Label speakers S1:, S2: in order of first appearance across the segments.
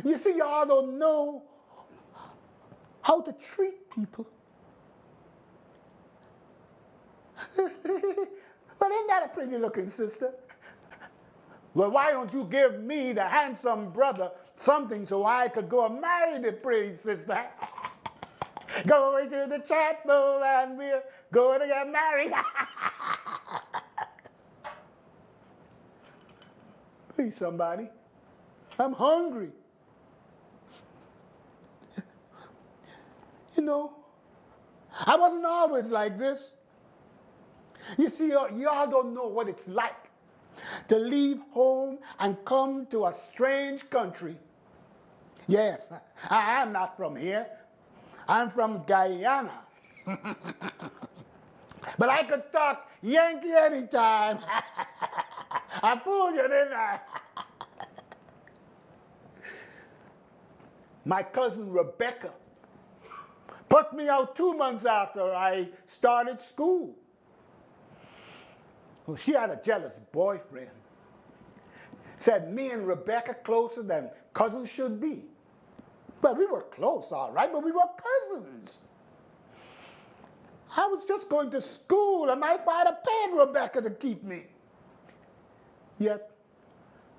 S1: You see, y'all don't know how to treat people. But ain't that a pretty looking sister? Well, why don't you give me, the handsome brother, something so I could go and marry the pretty sister? Going to the chapel and we're going to get married. Please, somebody. I'm hungry. You know, I wasn't always like this. You see, y'all don't know what it's like to leave home and come to a strange country. Yes, I'm not from here. I'm from Guyana. But I could talk Yankee anytime. I fooled you, didn't I? My cousin Rebecca put me out 2 months after I started school. Well, she had a jealous boyfriend. Said me and Rebecca closer than cousins should be. Well, we were close, all right, but we were cousins. I was just going to school and my father paid Rebecca to keep me. Yet,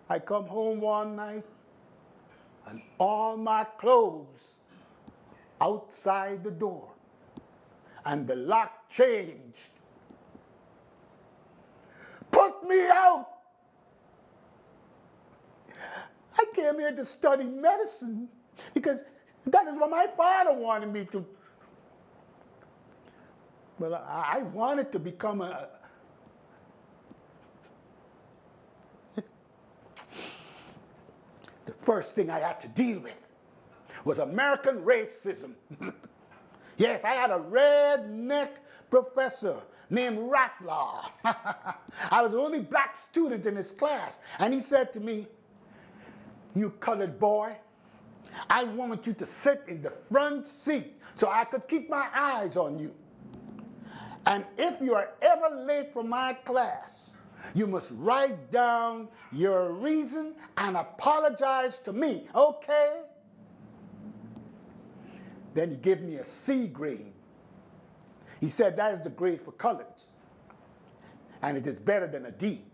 S1: I come home one night and all my clothes outside the door and the lock changed. Put me out. I came here to study medicine because that is what my father wanted me to. Well, I wanted to become a the first thing I had to deal with was American racism. Yes, I had a redneck professor named Ratlaw. I was the only black student in his class, and he said to me, "You colored boy, I want you to sit in the front seat so I could keep my eyes on you. And if you are ever late for my class, you must write down your reason and apologize to me, okay?" Then he gave me a C grade. He said that is the grade for coloreds, and it is better than a D.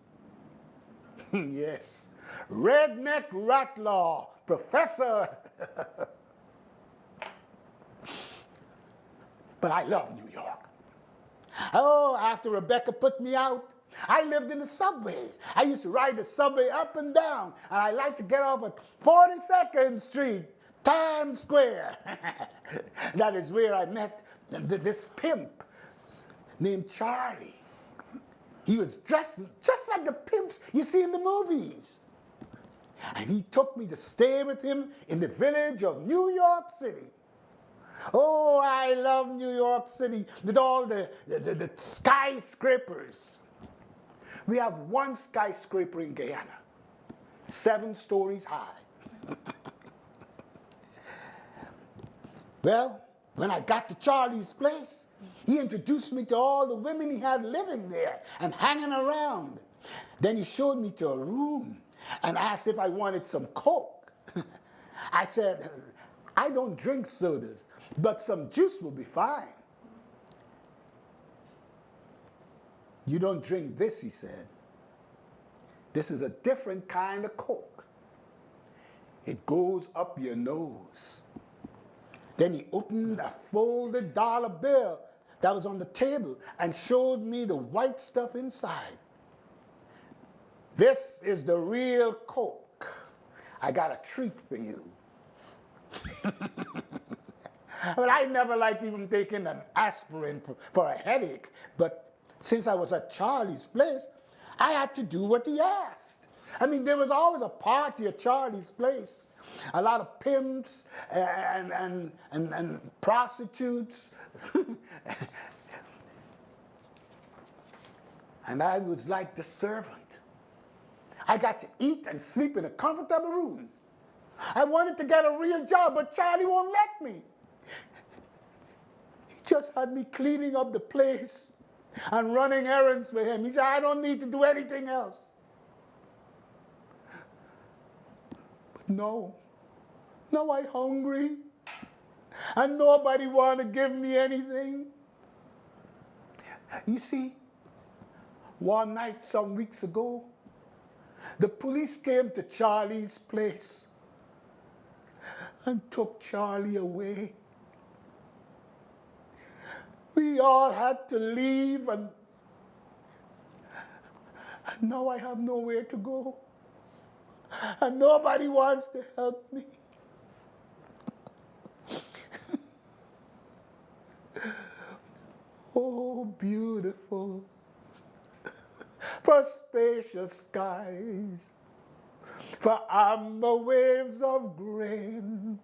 S1: Yes, redneck Ratlaw, professor. But I love New York. Oh, after Rebecca put me out, I lived in the subways. I used to ride the subway up and down, and I liked to get off at 42nd Street, Times Square. That is where I met this pimp named Charlie. He was dressed just like the pimps you see in the movies. And he took me to stay with him in the village of New York City. Oh, I love New York City with all the skyscrapers. We have one skyscraper in Guyana, 7 stories high. Well, when I got to Charlie's place, he introduced me to all the women he had living there and hanging around. Then he showed me to a room and asked if I wanted some Coke. I said, "I don't drink sodas, but some juice will be fine." "You don't drink this," he said. "This is a different kind of Coke. It goes up your nose." Then he opened a folded dollar bill that was on the table and showed me the white stuff inside. "This is the real Coke. I got a treat for you." Well, I never liked even taking an aspirin for a headache, but since I was at Charlie's place, I had to do what he asked. I mean, there was always a party at Charlie's place. A lot of pimps and prostitutes. And I was like the servant. I got to eat and sleep in a comfortable room. I wanted to get a real job, but Charlie won't let me. He just had me cleaning up the place and running errands for him. He said, "I don't need to do anything else." But no, Now I hungry, and nobody want to give me anything. You see, one night some weeks ago, the police came to Charlie's place and took Charlie away. We all had to leave, and now I have nowhere to go. And nobody wants to help me. Oh, beautiful, for spacious skies, for amber waves of grain,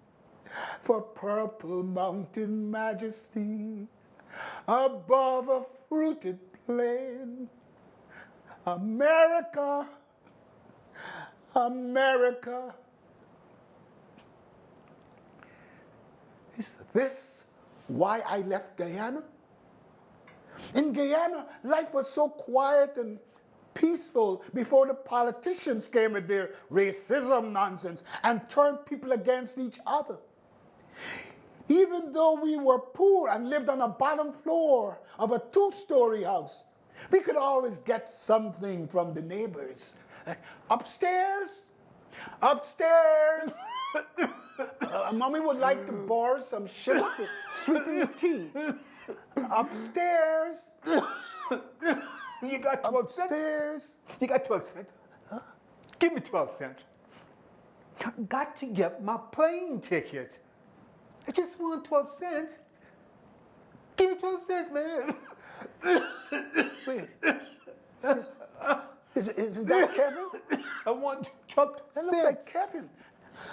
S1: for purple mountain majesty, above a fruited plain. America, America. Is this why I left Guyana? In Guyana, life was so quiet and peaceful before the politicians came with their racism nonsense and turned people against each other. Even though we were poor and lived on the bottom floor of a 2-story house, we could always get something from the neighbors. Upstairs, upstairs. Mommy would like to borrow some sugar to sweeten the tea. Upstairs.
S2: You got 12 cents?
S1: Upstairs.
S2: You got 12 cents?
S1: Huh?
S2: Give me 12 cents. Got to get my plane ticket. I just want 12 cents. Give me 12 cents, man.
S1: Wait. Is that Kevin?
S2: I want 12
S1: That
S2: cents.
S1: looks like Kevin.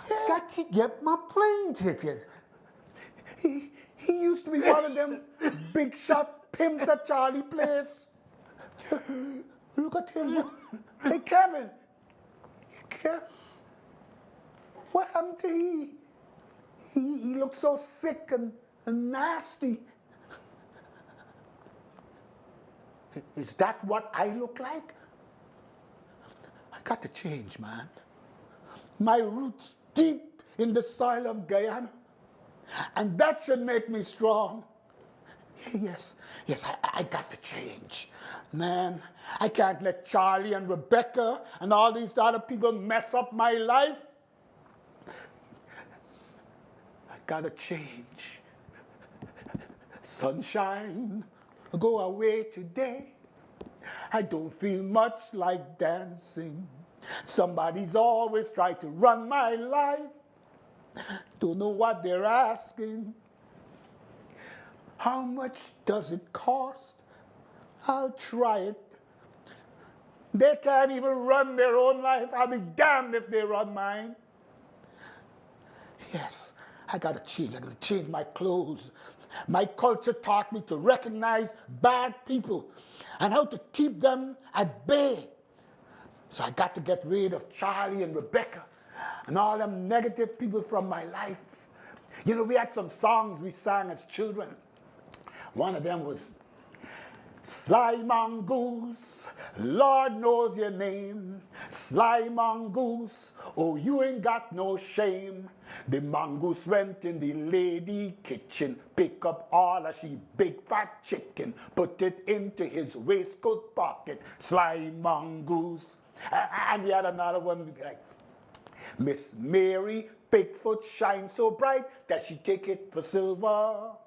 S1: Yeah.
S2: Got to get my plane ticket.
S1: He used to be one of them big shot pimps at Charlie Place. Look at him. Hey, Kevin. What happened to he? He looks so sick and nasty. Is that what I look like? I got to change, man. My roots deep in the soil of Guyana. And that should make me strong. Yes, I got to change. Man, I can't let Charlie and Rebecca and all these other people mess up my life. I gotta change. Sunshine, go away today. I don't feel much like dancing. Somebody's always trying to run my life. Don't know what they're asking. How much does it cost? I'll try it. They can't even run their own life. I'll be damned if they run mine. Yes, I gotta change. I gotta change my clothes. My culture taught me to recognize bad people and how to keep them at bay. So I got to get rid of Charlie and Rebecca and all them negative people from my life. You know, we had some songs we sang as children. One of them was, Sly Mongoose, Lord knows your name. Sly Mongoose, oh, you ain't got no shame. The mongoose went in the lady kitchen, pick up all of she big fat chicken, put it into his waistcoat pocket. Sly Mongoose. And we had another one like, Miss Mary Bigfoot shines so bright that she take it for silver.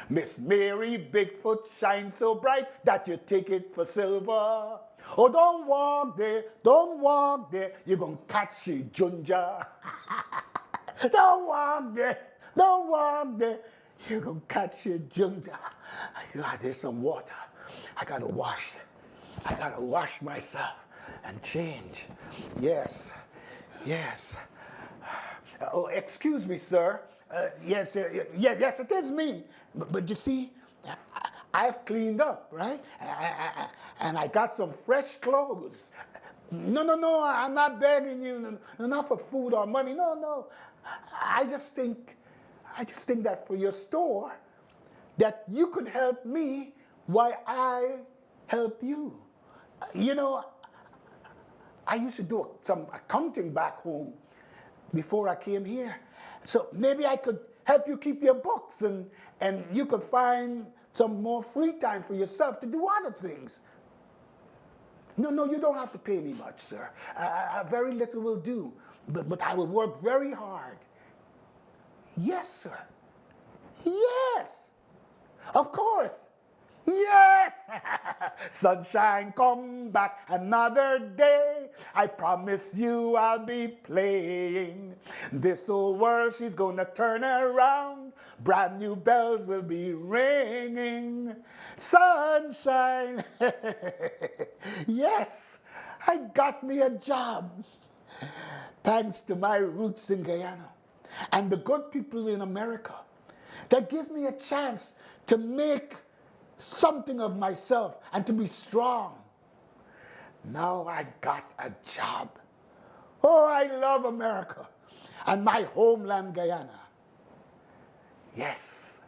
S1: Miss Mary Bigfoot shines so bright that you take it for silver. Oh, don't walk there, you're gonna catch a ginger. Don't walk there, you're gonna catch a ginger. There's some water. I gotta wash myself and change. Yes. Oh, excuse me, sir. Yes, it is me. But you see, I've cleaned up, right? And I got some fresh clothes. No, I'm not begging you, not for food or money. No. I just think that for your store, that you could help me while I help you. You know, I used to do some accounting back home before I came here. So maybe I could help you keep your books, and you could find some more free time for yourself to do other things. No, you don't have to pay me much, sir. Very little will do, but I will work very hard. Yes, sir. Yes. Of course. Yes! Sunshine, come back another day. I promise you I'll be playing. This old world, she's gonna turn around. Brand new bells will be ringing. Sunshine. Yes, I got me a job. Thanks to my roots in Guyana and the good people in America that give me a chance to make something of myself and to be strong. Now I got a job. Oh, I love America and my homeland, Guyana. Yes,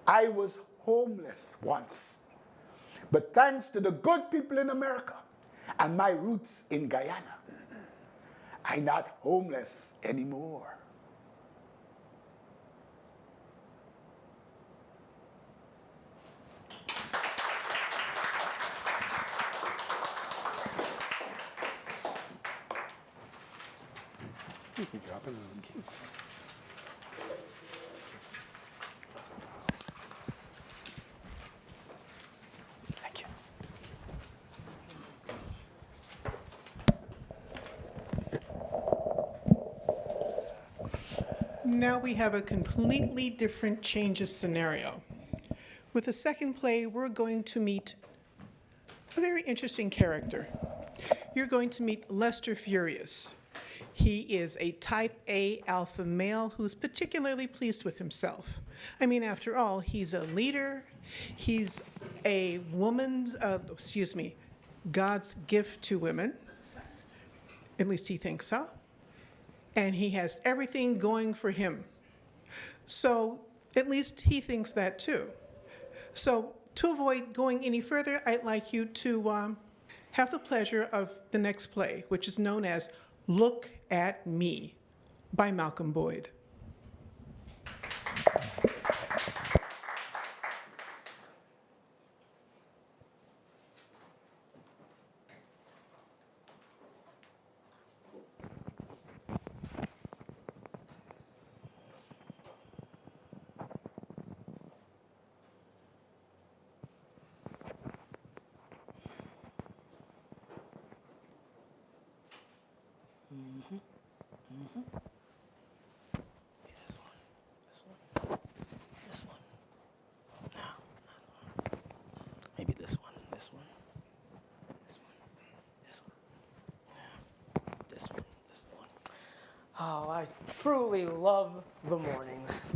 S1: I was homeless once, but thanks to the good people in America and my roots in Guyana, I'm not homeless anymore.
S3: You can drop it. Thank you.
S4: Now we have a completely different change of scenario. With the second play, we're going to meet a very interesting character. You're going to meet Lester Furious. He is a type A alpha male who's particularly pleased with himself. I mean, after all, he's a leader. He's a woman's, God's gift to women. At least he thinks so. And he has everything going for him. So at least he thinks that too. So to avoid going any further, I'd like you to have the pleasure of the next play, which is known as Look at Me by Malcolm Boyd.
S3: Maybe this one, this one, this one, this one, this one. Oh, I truly love the mornings.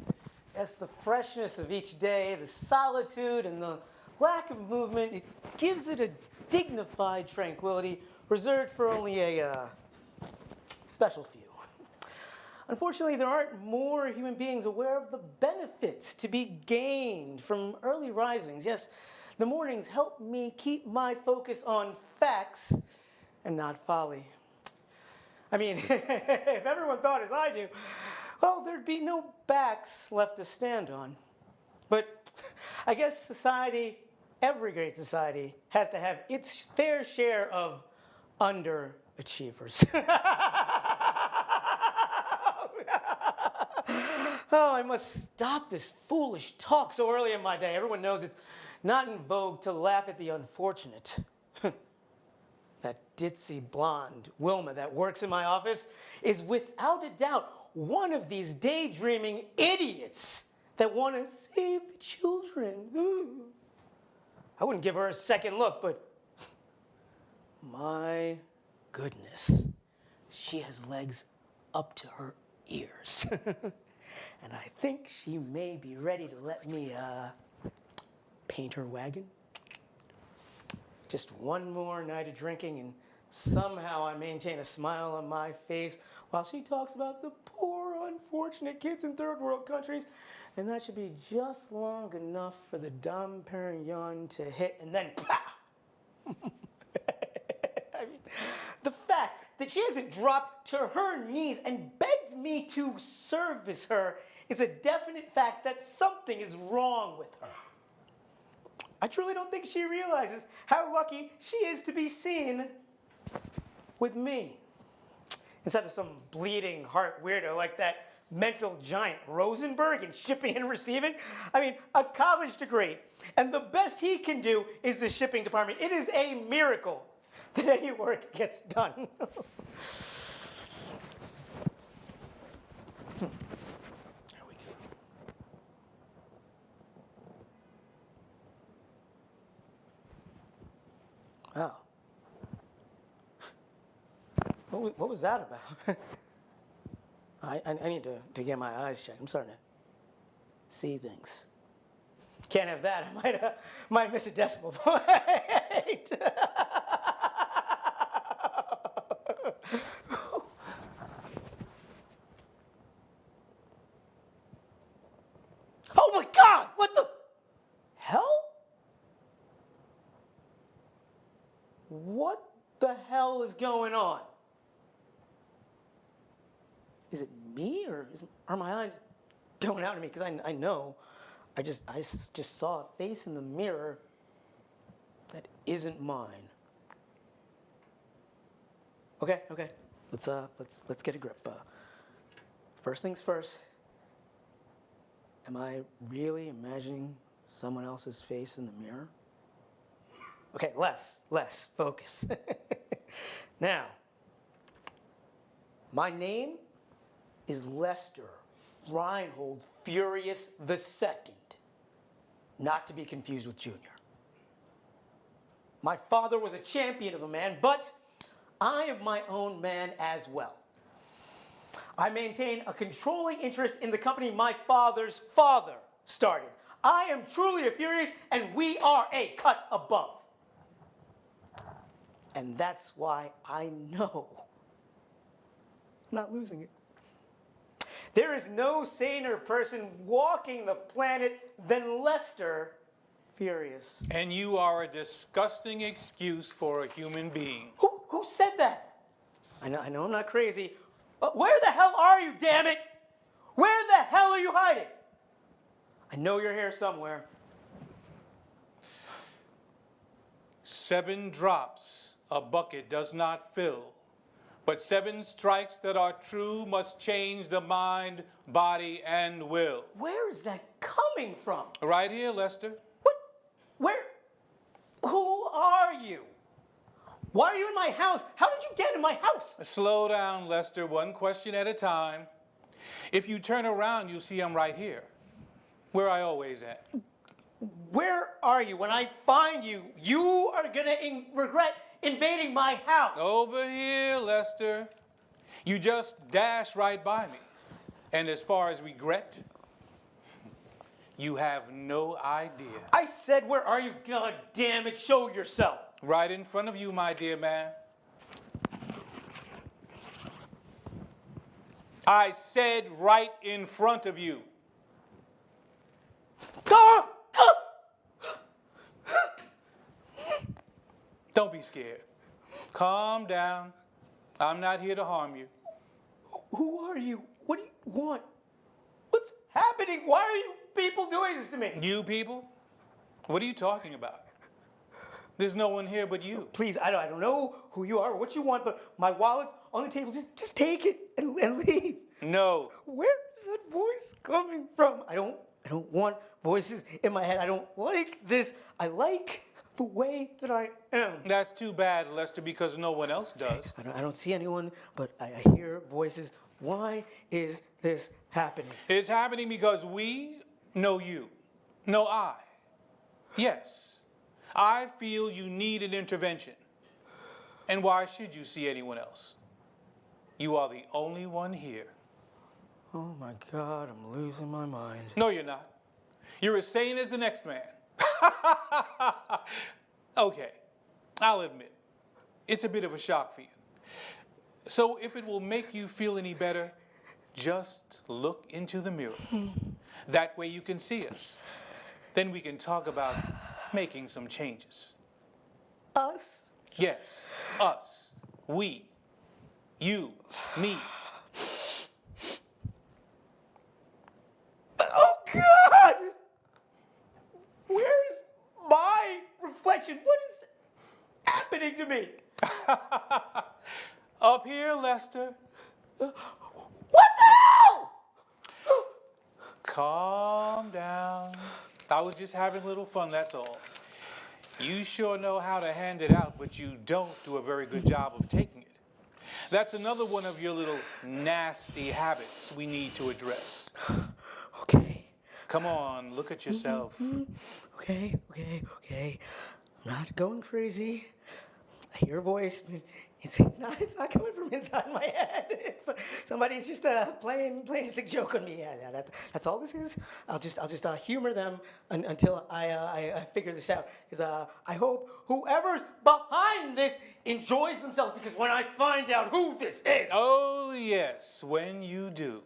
S3: Yes, the freshness of each day, the solitude and the lack of movement, it gives it a dignified tranquility reserved for only a special few. Unfortunately, there aren't more human beings aware of the benefits to be gained from early risings. Yes, the mornings help me keep my focus on facts and not folly. I mean, if everyone thought as I do, well, there'd be no backs left to stand on. But I guess society, every great society, has to have its fair share of underachievers. Oh, I must stop this foolish talk so early in my day. Everyone knows it's not in vogue to laugh at the unfortunate. That ditzy blonde, Wilma, that works in my office, is without a doubt one of these daydreaming idiots that want to save the children. I wouldn't give her a second look, but my goodness, she has legs up to her ears. And I think she may be ready to let me paint her wagon. Just one more night of drinking and somehow I maintain a smile on my face while she talks about the poor, unfortunate kids in third world countries. And that should be just long enough for the Dom Perignon to hit and then pow! I mean, the fact that she hasn't dropped to her knees and begged begged me to service her is a definite fact that something is wrong with her. I truly don't think she realizes how lucky she is to be seen with me, instead of some bleeding heart weirdo like that mental giant Rosenberg in shipping and receiving. I mean, a college degree, and the best he can do is the shipping department. It is a miracle that any work gets done. There we go. Oh. What was that about? I need to get my eyes checked. I'm starting to see things. Can't have that. I might miss a decimal point. Oh my God! What the hell? What the hell is going on? Is it me, or are my eyes going out of me? Because I know, I just saw a face in the mirror that isn't mine. Okay. Let's get a grip. First things first. Am I really imagining someone else's face in the mirror? Okay, less focus. Now, my name is Lester Reinhold Furious II, not to be confused with Junior. My father was a champion of a man, but I am my own man as well. I maintain a controlling interest in the company my father's father started. I am truly a Furious, and we are a cut above. And that's why I know I'm not losing it. There is no saner person walking the planet than Lester Furious.
S5: And you are a disgusting excuse for a human being.
S3: Who said that? I know I'm not crazy. But where the hell are you, damn it? Where the hell are you hiding? I know you're here somewhere.
S5: 7 drops a bucket does not fill, but 7 strikes that are true must change the mind, body, and will.
S3: Where is that coming from?
S5: Right here, Lester.
S3: What? Where? Who are you? Why are you in my house? How did you get in my house?
S5: Slow down, Lester, one question at a time. If you turn around, you'll see I'm right here, where I always am.
S3: Where are you? When I find you, you are gonna regret invading my house.
S5: Over here, Lester. You just dash right by me. And as far as regret, you have no idea.
S3: I said, where are you? God damn it, show yourself.
S5: Right in front of you, my dear man. I said right in front of you. Don't be scared. Calm down. I'm not here to harm you.
S3: Who are you? What do you want? What's happening? Why are you people doing this to me?
S5: You people? What are you talking about? There's no one here but you.
S3: Please, I don't know who you are or what you want, but my wallet's on the table. Just take it and leave.
S5: No.
S3: Where is that voice coming from? I don't want voices in my head. I don't like this. I like the way that I am.
S5: That's too bad, Lester, because no one else does.
S3: I don't see anyone, but I hear voices. Why is this happening?
S5: It's happening because we know you. No, I. Yes. I feel you need an intervention. And why should you see anyone else? You are the only one here.
S3: Oh my God, I'm losing my mind.
S5: No, you're not. You're as sane as the next man. Okay, I'll admit, it's a bit of a shock for you. So if it will make you feel any better, just look into the mirror. That way you can see us. Then we can talk about making some changes.
S3: Us?
S5: Yes, us. We. You. Me.
S3: to me?
S5: Up here, Lester.
S3: What the hell?
S5: Calm down. I was just having a little fun, that's all. You sure know how to hand it out, but you don't do a very good job of taking it. That's another one of your little nasty habits we need to address.
S3: Okay.
S5: Come on, look at yourself.
S3: Okay. I'm not going crazy. I hear a voice. It's not coming from inside my head. Somebody's just playing a sick joke on me. Yeah, that's all this is. I'll just humor them until I figure this out. Because I hope whoever's behind this enjoys themselves. Because when I find out who this is,
S5: Oh, yes, when you do.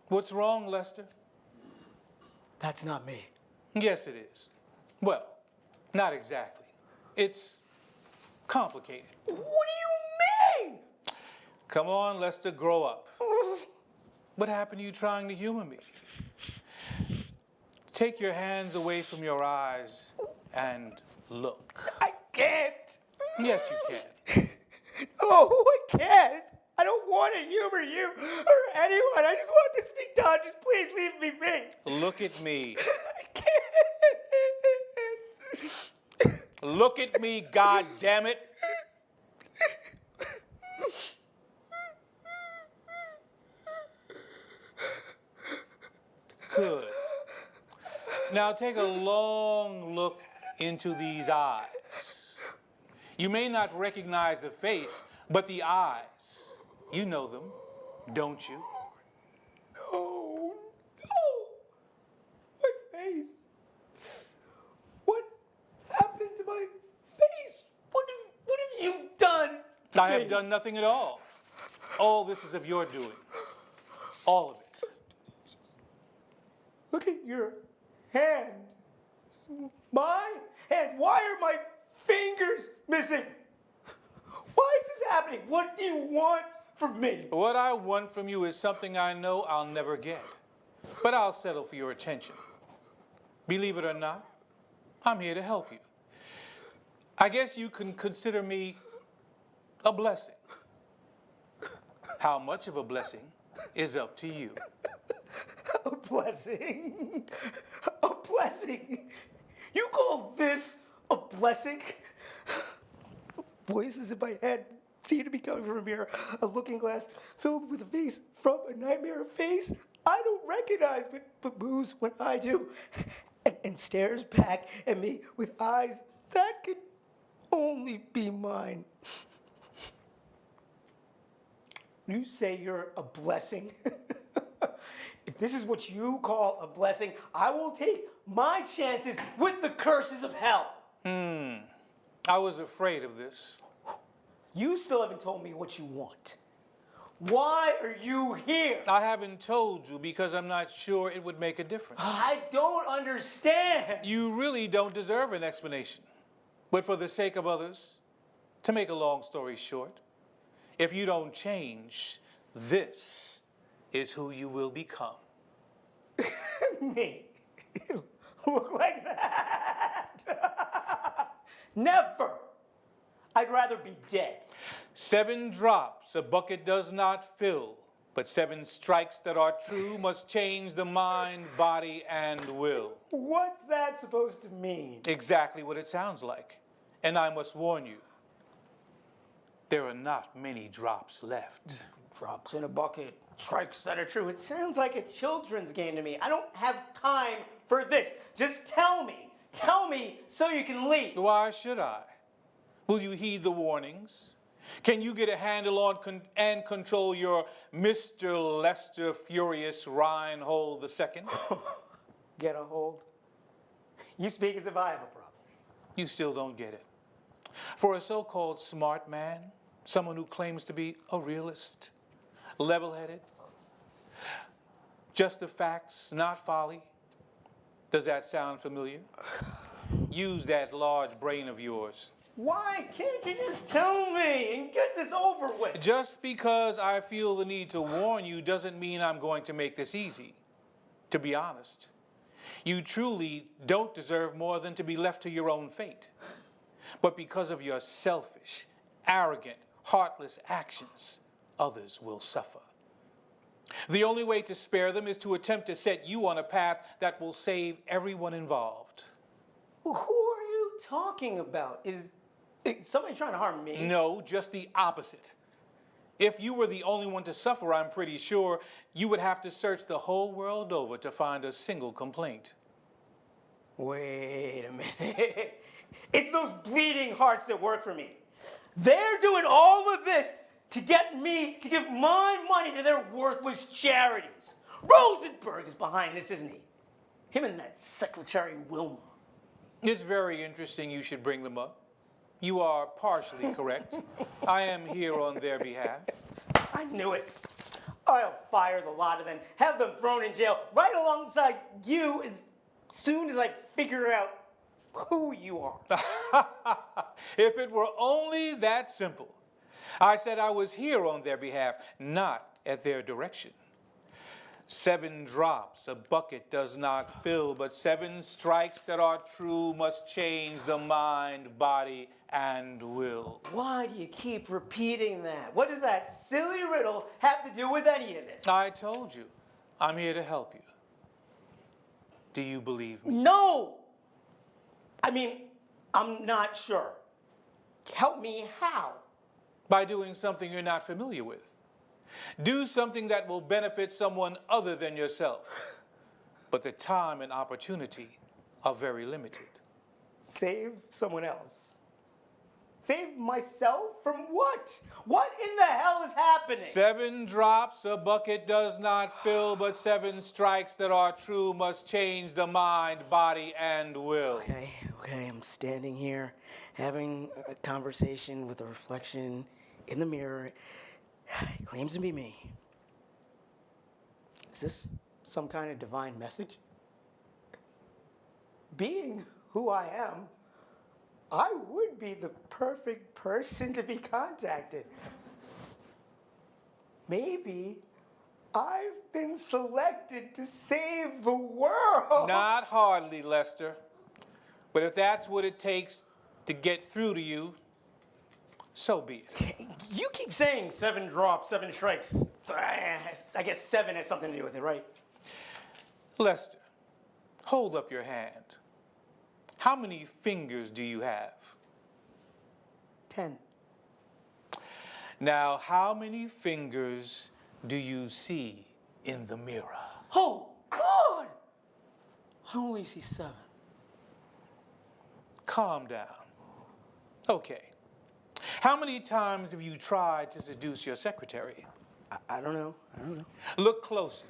S5: What's wrong, Lester?
S3: that's not me.
S5: Yes, it is. Well, not exactly. It's complicated.
S3: What do you mean?
S5: Come on, Lester, grow up. What happened to you trying to humor me? Take your hands away from your eyes and look.
S3: I can't.
S5: Yes, you can.
S3: Oh, I can't. I don't want to humor you or anyone. I just want this to be done. Just please leave me be.
S5: Look at me.
S3: I can't.
S5: Look at me, God damn it. Good. Now take a long look into these eyes. You may not recognize the face, but the eyes, you know them, don't you?
S3: No. My face. What happened to my face? What have you done?
S5: I have done nothing at all. All this is of your doing. All of it.
S3: Look at your hand. My hand. Why are my fingers missing? Why is this happening? What do you want from me?
S5: What I want from you is something I know I'll never get. But I'll settle for your attention. Believe it or not, I'm here to help you. I guess you can consider me a blessing. How much of a blessing is up to you.
S3: A blessing? A blessing? You call this a blessing? Voices in my head seem to be coming from a mirror, a looking glass filled with a face from a nightmare face I don't recognize, but moves when I do, and stares back at me with eyes that could only be mine. You say you're a blessing? If this is what you call a blessing, I will take my chances with the curses of hell.
S5: I was afraid of this.
S3: You still haven't told me what you want. Why are you here?
S5: I haven't told you because I'm not sure it would make a difference.
S3: I don't understand.
S5: You really don't deserve an explanation. But for the sake of others, to make a long story short, if you don't change, this is who you will become.
S3: Me? Look like that? Never. I'd rather be dead.
S5: 7 drops a bucket does not fill, but 7 strikes that are true must change the mind, body, and will.
S3: What's that supposed to mean?
S5: Exactly what it sounds like. And I must warn you, there are not many drops left.
S3: Drops in a bucket, strikes that are true. It sounds like a children's game to me. I don't have time for this. Just tell me. Tell me so you can leave.
S5: Why should I? Will you heed the warnings? Can you get a handle on and control your Mr. Lester Furious Reinhold II?
S3: Get a hold? You speak as if I have a problem.
S5: You still don't get it. For a so-called smart man, someone who claims to be a realist, level-headed, just the facts, not folly. Does that sound familiar? Use that large brain of yours.
S3: Why can't you just tell me and get this over with?
S5: Just because I feel the need to warn you doesn't mean I'm going to make this easy. To be honest, You truly don't deserve more than to be left to your own fate. But because of your selfish, arrogant, heartless actions, others will suffer. The only way to spare them is to attempt to set you on a path that will save everyone involved.
S3: Who are you talking about? Is somebody trying to harm me?
S5: No, just the opposite. If you were the only one to suffer, I'm pretty sure you would have to search the whole world over to find a single complaint.
S3: Wait a minute. It's those bleeding hearts that work for me. They're doing all of this to get me to give my money to their worthless charities. Rosenberg is behind this, isn't he? Him and that secretary Wilma.
S5: It's very interesting you should bring them up. You are partially correct. I am here on their behalf.
S3: I knew it. I'll fire the lot of them, have them thrown in jail right alongside you as soon as I figure out who you are.
S5: If it were only that simple. I said I was here on their behalf, not at their direction. 7 drops a bucket does not fill, but 7 strikes that are true must change the mind, body, and will.
S3: Why do you keep repeating that? What does that silly riddle have to do with any of this?
S5: I told you, I'm here to help you. Do you believe me?
S3: No! I mean, I'm not sure. Help me how?
S5: By doing something you're not familiar with. Do something that will benefit someone other than yourself. But the time and opportunity are very limited.
S3: Save someone else. Save myself from what? What in the hell is happening?
S5: 7 drops a bucket does not fill, but 7 strikes that are true must change the mind, body, and will.
S3: Okay, I'm standing here having a conversation with a reflection in the mirror. It claims to be me. Is this some kind of divine message? Being who I am, I would be the perfect person to be contacted. Maybe I've been selected to save the world.
S5: Not hardly, Lester. But if that's what it takes to get through to you, so be it.
S3: You keep saying 7 drops, 7 strikes. I guess 7 has something to do with it, right?
S5: Lester, hold up your hand. How many fingers do you have?
S3: 10.
S5: Now, how many fingers do you see in the mirror?
S3: Oh, God! I only see 7.
S5: Calm down. Okay. How many times have you tried to seduce your secretary?
S3: I don't know.
S5: Look closely.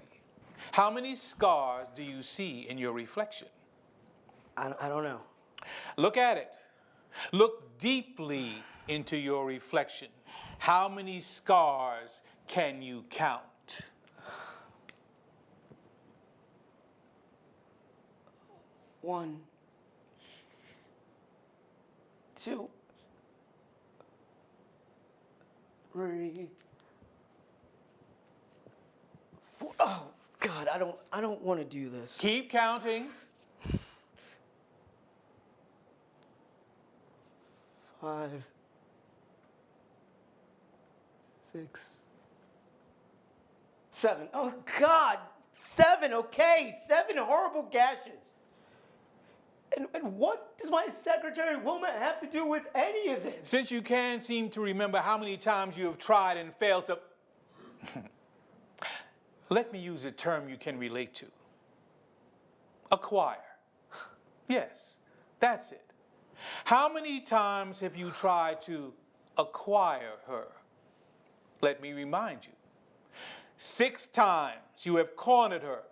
S5: How many scars do you see in your reflection?
S3: I don't know.
S5: Look at it. Look deeply into your reflection. How many scars can you count?
S3: 1, 2, 3, 4. Oh God, I don't want to do this.
S5: Keep counting.
S3: 5, 6, 7. Oh God, 7. Okay, 7 horrible gashes. And what does my secretary Wilma have to do with any of this?
S5: Since you can't seem to remember how many times you have tried and failed to... Let me use a term you can relate to. Acquire. Yes, that's it. How many times have you tried to acquire her? Let me remind you. 6 times you have cornered her,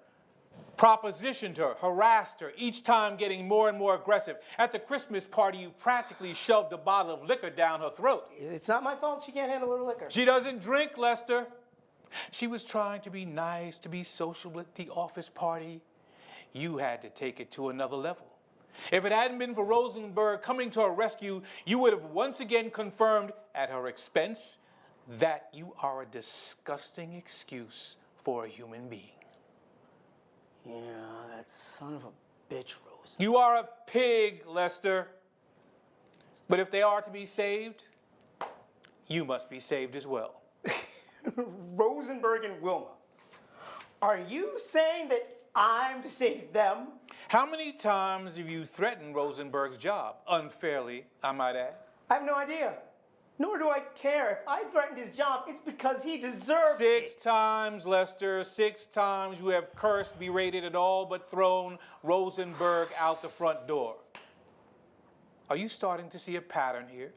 S5: propositioned her, harassed her, each time getting more and more aggressive. At the Christmas party, you practically shoved a bottle of liquor down her throat.
S3: It's not my fault she can't handle her liquor.
S5: She doesn't drink, Lester. She was trying to be nice, to be social at the office party. You had to take it to another level. If it hadn't been for Rosenberg coming to her rescue, you would have once again confirmed, at her expense, that you are a disgusting excuse for a human being.
S3: Yeah, that son of a bitch, Rose.
S5: You are a pig, Lester. But if they are to be saved, you must be saved as well.
S3: Rosenberg and Wilma. Are you saying that I'm to save them?
S5: How many times have you threatened Rosenberg's job? Unfairly, I might add.
S3: I have no idea. Nor do I care. If I threatened his job, it's because he deserved it.
S5: 6 times, Lester. 6 times you have cursed, berated, and all but thrown Rosenberg out the front door. Are you starting to see a pattern here?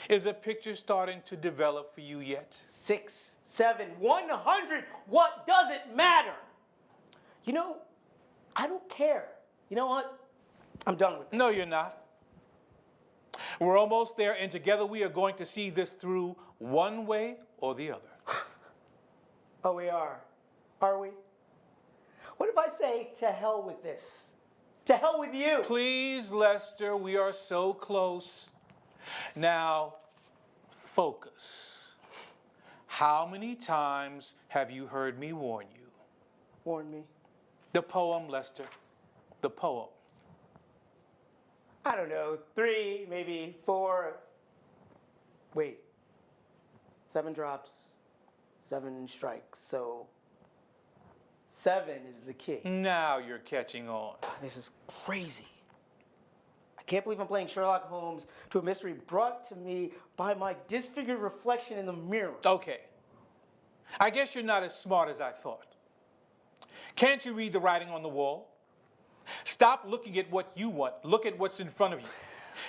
S5: Is a picture starting to develop for you yet?
S3: 6, 7, 100. What does it matter? You know, I don't care. You know what? I'm done with this.
S5: No, you're not. We're almost there, and together we are going to see this through one way or the other.
S3: Oh, we are. Are we? What if I say, to hell with this? To hell with you?
S5: Please, Lester, we are so close. Now, focus. How many times have you heard me warn you?
S3: Warn me.
S5: The poem, Lester. The poem.
S3: I don't know, 3, maybe 4. Wait. 7 drops, 7 strikes. So 7 is the key.
S5: Now you're catching on.
S3: This is crazy. I can't believe I'm playing Sherlock Holmes to a mystery brought to me by my disfigured reflection in the mirror.
S5: Okay. I guess you're not as smart as I thought. Can't you read the writing on the wall? Stop looking at what you want. Look at what's in front of you.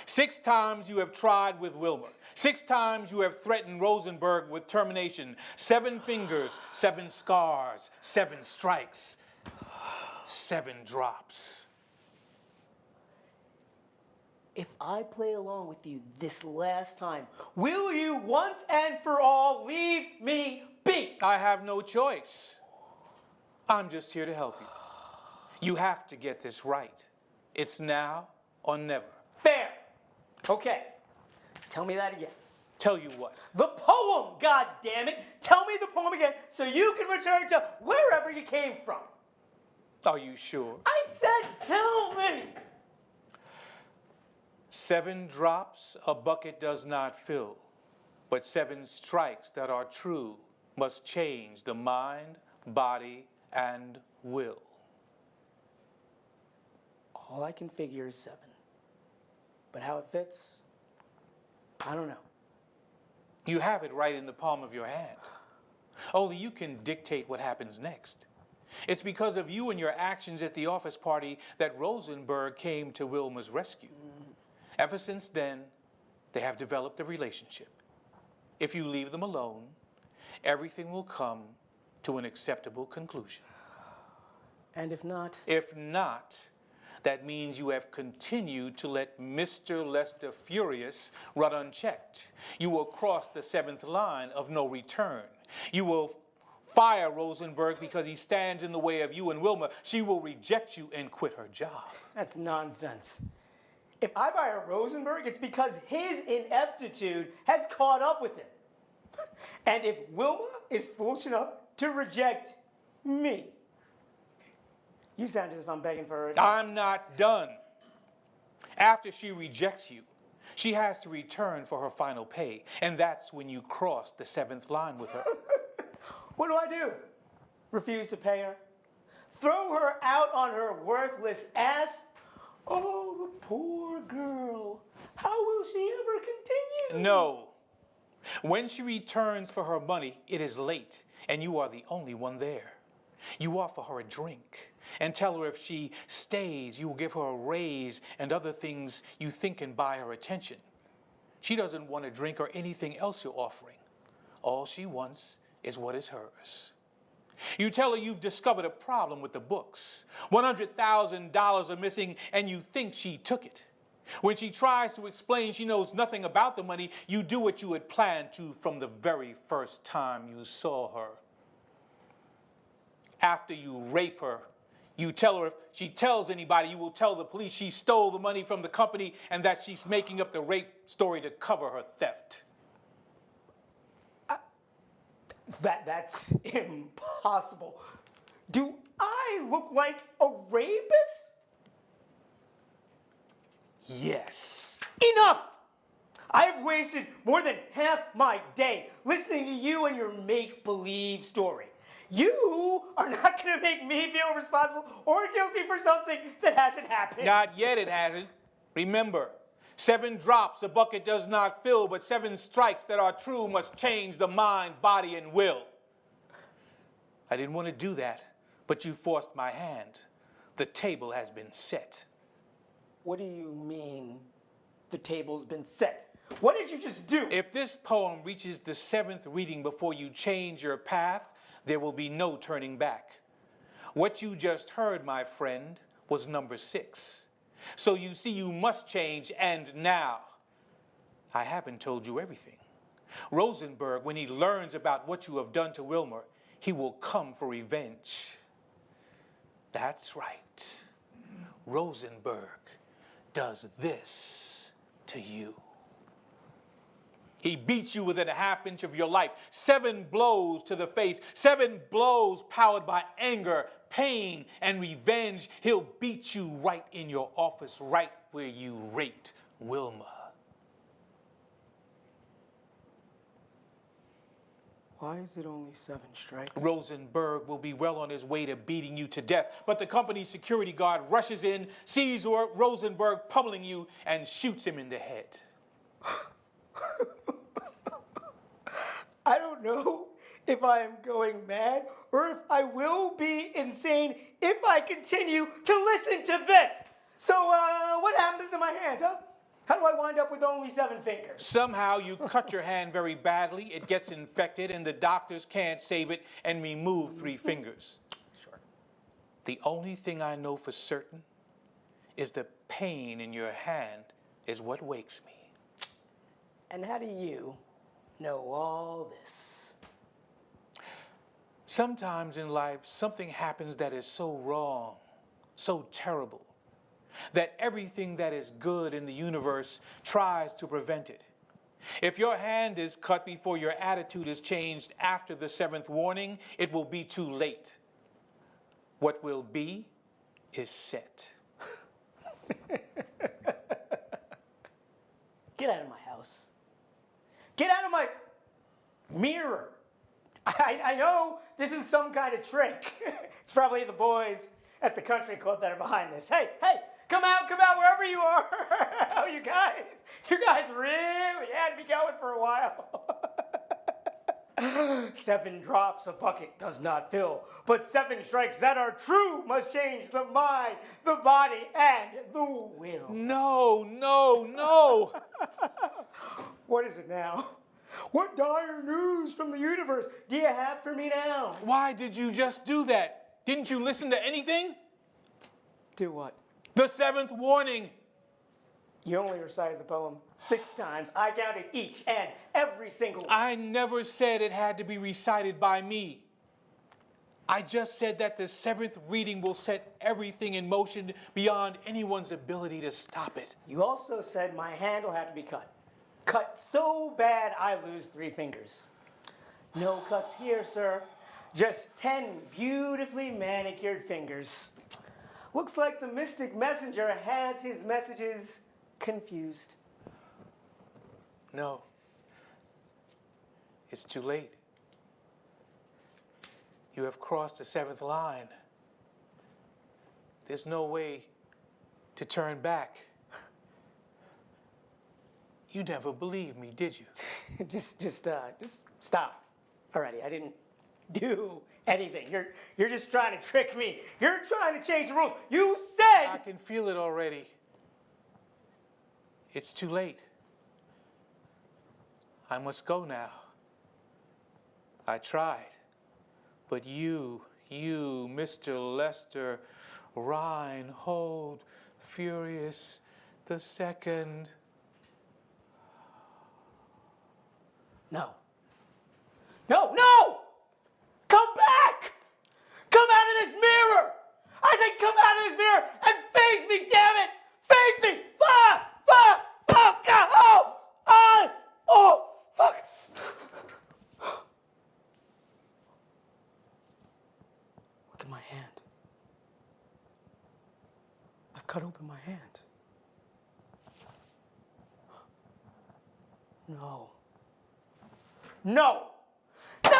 S5: 6 times you have tried with Wilma. 6 times you have threatened Rosenberg with termination. 7 fingers, 7 scars, 7 strikes, 7 drops.
S3: If I play along with you this last time, will you once and for all leave me be?
S5: I have no choice. I'm just here to help you. You have to get this right. It's now or never.
S3: Fair. Okay. Tell me that again.
S5: Tell you what.
S3: The poem, God damn it! Tell me the poem again so you can return to wherever you came from.
S5: Are you sure?
S3: I said tell me!
S5: 7 drops a bucket does not fill, but 7 strikes that are true must change the mind, body, and will.
S3: All I can figure is 7. But how it fits, I don't know.
S5: You have it right in the palm of your hand. Only you can dictate what happens next. It's because of you and your actions at the office party that Rosenberg came to Wilma's rescue. Ever since then, they have developed a relationship. If you leave them alone, everything will come to an acceptable conclusion.
S3: And if not?
S5: If not, that means you have continued to let Mr. Lester Furious run unchecked. You will cross the 7th line of no return. You will fire Rosenberg because he stands in the way of you and Wilma. She will reject you and quit her job.
S3: That's nonsense. If I fire Rosenberg, it's because his ineptitude has caught up with him. And if Wilma is foolish enough to reject me, you sound as if I'm begging for her.
S5: I'm not done. After she rejects you, she has to return for her final pay, and that's when you cross the 7th line with her.
S3: What do? Refuse to pay her? Throw her out on her worthless ass? Oh, the poor girl. How will she ever continue?
S5: No. When she returns for her money, it is late, and you are the only one there. You offer her a drink and tell her if she stays, you will give her a raise and other things you think can buy her attention. She doesn't want a drink or anything else you're offering. All she wants is what is hers. You tell her you've discovered a problem with the books. $100,000 are missing, and you think she took it. When she tries to explain she knows nothing about the money, you do what you had planned to from the very first time you saw her. After you rape her, you tell her if she tells anybody, you will tell the police she stole the money from the company and that she's making up the rape story to cover her theft.
S3: That's impossible. Do I I look like a rapist?
S5: Yes.
S3: Enough! I have wasted more than half my day listening to you and your make-believe story. You are not going to make me feel responsible or guilty for something that hasn't happened.
S5: Not yet it hasn't. Remember, 7 drops a bucket does not fill, but 7 strikes that are true must change the mind, body, and will. I didn't want to do that, but you forced my hand. The table has been set.
S3: What do you mean the table's been set? What did you just do?
S5: If this poem reaches the 7th reading before you change your path, there will be no turning back. What you just heard, my friend, was number 6. So you see, you must change, and now. I haven't told you everything. Rosenberg, when he learns about what you have done to Wilmer, he will come for revenge. That's right. Rosenberg does this to you. He beats you within a ½ inch of your life. 7 blows to the face. 7 blows powered by anger, pain, and revenge. He'll beat you right in your office, right where you raped Wilma.
S3: Why is it only 7 strikes?
S5: Rosenberg will be well on his way to beating you to death, but the company's security guard rushes in, sees Rosenberg pummeling you, and shoots him in the head.
S3: I don't know if I am going mad or if I will be insane if I continue to listen to this. So, what happens to my hand, huh? How do I wind up with only 7 fingers?
S5: Somehow you cut your hand very badly, it gets infected, and the doctors can't save it and remove 3 fingers.
S3: Sure.
S5: The only thing I know for certain is the pain in your hand is what wakes me.
S3: And how do you know all this?
S5: Sometimes in life, something happens that is so wrong, so terrible, that everything that is good in the universe tries to prevent it. If your hand is cut before your attitude is changed after the 7th warning, it will be too late. What will be is set.
S3: Get out of my house. Get out of my mirror. I know this is some kind of trick. It's probably the boys at the country club that are behind this. Hey, come out wherever you are. Oh, you guys really had me going for a while. 7 drops a bucket does not fill, but 7 strikes that are true must change the mind, the body, and the will.
S5: No.
S3: What is it now? What dire news from the universe do you have for me now?
S5: Why did you just do that? Didn't you listen to anything?
S3: Do what?
S5: The 7th warning.
S3: You only recited the poem 6 times. I counted each and every single one.
S5: I never said it had to be recited by me. I just said that the 7th reading will set everything in motion beyond anyone's ability to stop it.
S3: You also said my hand will have to be cut. Cut so bad I lose 3 fingers. No cuts here, sir. Just 10 beautifully manicured fingers. Looks like the mystic messenger has his messages confused.
S5: No. It's too late. You have crossed the 7th line. There's no way to turn back. You never believed me, did you?
S3: Just stop. Alrighty, I didn't do anything. You're just trying to trick me. You're trying to change the rules. You said...
S5: I can feel it already. It's too late. I must go now. I tried. But you, Mr. Lester Reinhold Furious II.
S3: No. Come back! Come out of this mirror! I said come out of this mirror and face me, damn it! Face me! Fuck! God! Oh! Fuck! Look at my hand. cut open my hand. No. No! No!